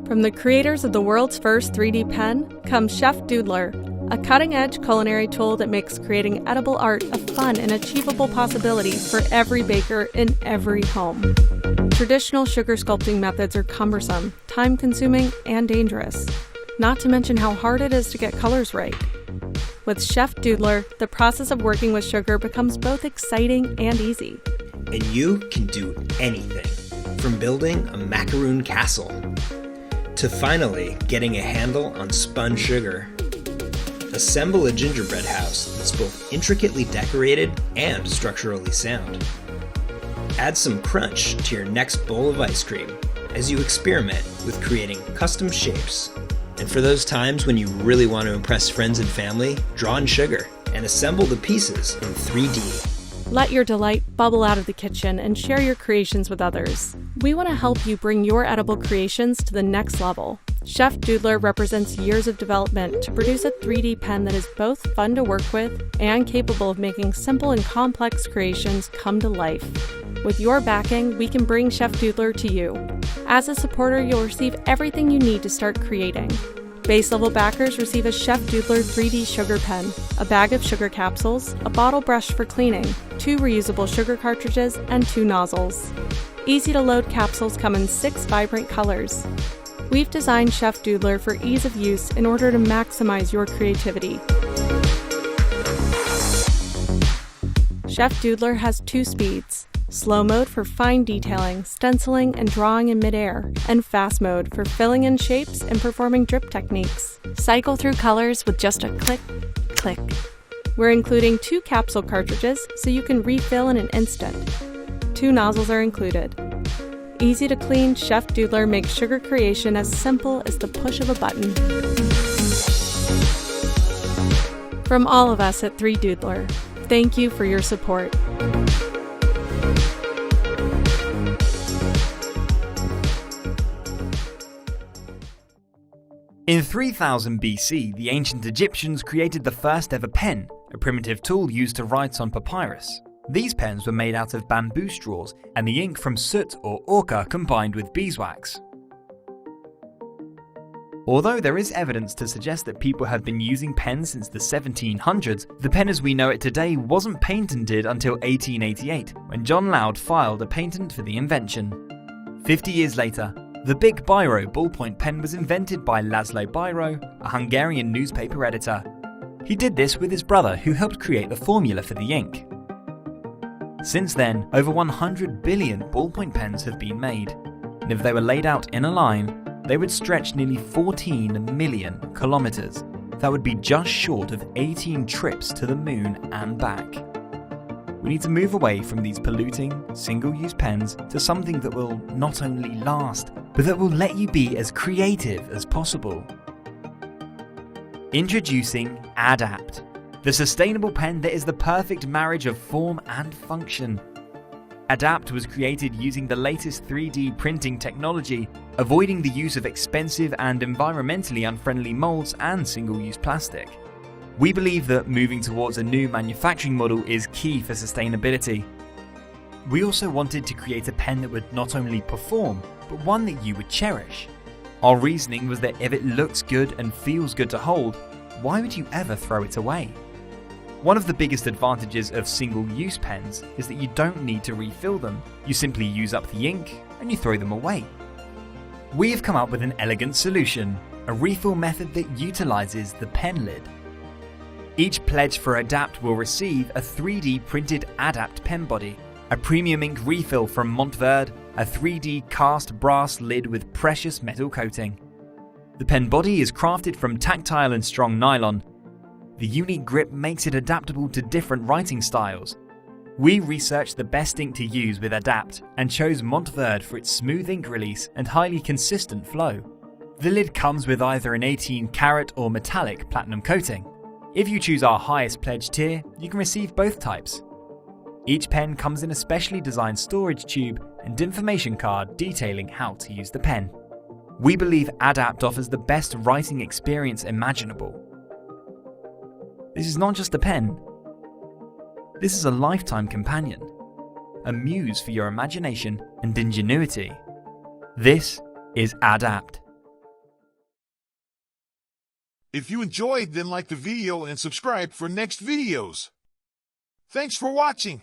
From the creators of the world's first 3D pen comes ChefDoodler, a cutting-edge culinary tool that makes creating edible art a fun and achievable possibility for every baker in every home. Traditional sugar sculpting methods are cumbersome, time-consuming, and dangerous, not to mention how hard it is to get colors right. With ChefDoodler, the process of working with sugar becomes both exciting and easy. And you can do anything, from building a macaroon castle to finally getting a handle on spun sugar. Assemble a gingerbread house that's both intricately decorated and structurally sound. Add some crunch to your next bowl of ice cream as you experiment with creating custom shapes. And for those times when you really want to impress friends and family, draw in sugar and assemble the pieces in 3D. Let your delight bubble out of the kitchen and share your creations with others. We want to help you bring your edible creations to the next level. ChefDoodler represents years of development to produce a 3D pen that is both fun to work with and capable of making simple and complex creations come to life. With your backing, we can bring ChefDoodler to you. As a supporter, you'll receive everything you need to start creating. Base-level backers receive a ChefDoodler 3D sugar pen, a bag of sugar capsules, a bottle brush for cleaning, 2 reusable sugar cartridges, and 2 nozzles. Easy-to-load capsules come in 6 vibrant colors. We've designed ChefDoodler for ease of use in order to maximize your creativity. ChefDoodler has 2 speeds. Slow mode for fine detailing, stenciling, and drawing in midair, and fast mode for filling in shapes and performing drip techniques. Cycle through colors with just a click, click. We're including 2 capsule cartridges so you can refill in an instant. 2 nozzles are included. Easy to clean, ChefDoodler makes sugar creation as simple as the push of a button. From all of us at 3Doodler, thank you for your support. In 3000 BC, the ancient Egyptians created the first ever pen, a primitive tool used to write on papyrus. These pens were made out of bamboo straws and the ink from soot or ochre combined with beeswax. Although there is evidence to suggest that people have been using pens since the 1700s, the pen as we know it today wasn't patented until 1888, when John Loud filed a patent for the invention. 50 years later, the Big Biro ballpoint pen was invented by Laszlo Biro, a Hungarian newspaper editor. He did this with his brother, who helped create the formula for the ink. Since then, over 100 billion ballpoint pens have been made, and if they were laid out in a line, they would stretch nearly 14 million kilometers. That would be just short of 18 trips to the moon and back. We need to move away from these polluting, single-use pens to something that will not only last, but that will let you be as creative as possible. Introducing ADD-APT, the sustainable pen that is the perfect marriage of form and function. ADD-APT was created using the latest 3D printing technology, avoiding the use of expensive and environmentally unfriendly molds and single-use plastic. We believe that moving towards a new manufacturing model is key for sustainability. We also wanted to create a pen that would not only perform, but one that you would cherish. Our reasoning was that if it looks good and feels good to hold, why would you ever throw it away? One of the biggest advantages of single-use pens is that you don't need to refill them. You simply use up the ink and you throw them away. We have come up with an elegant solution, a refill method that utilizes the pen lid. Each pledge for ADD-APT will receive a 3D printed ADD-APT pen body, a premium ink refill from Montverde, a 3D cast brass lid with precious metal coating. The pen body is crafted from tactile and strong nylon. The unique grip makes it adaptable to different writing styles. We researched the best ink to use with ADD-APT and chose Montverde for its smooth ink release and highly consistent flow. The lid comes with either an 18 karat or metallic platinum coating. If you choose our highest pledge tier, you can receive both types. Each pen comes in a specially designed storage tube and information card detailing how to use the pen. We believe ADD-APT offers the best writing experience imaginable. This is not just a pen. This is a lifetime companion, a muse for your imagination and ingenuity. This is ADD-APT. If you enjoyed, then like the video and subscribe for next videos. Thanks for watching.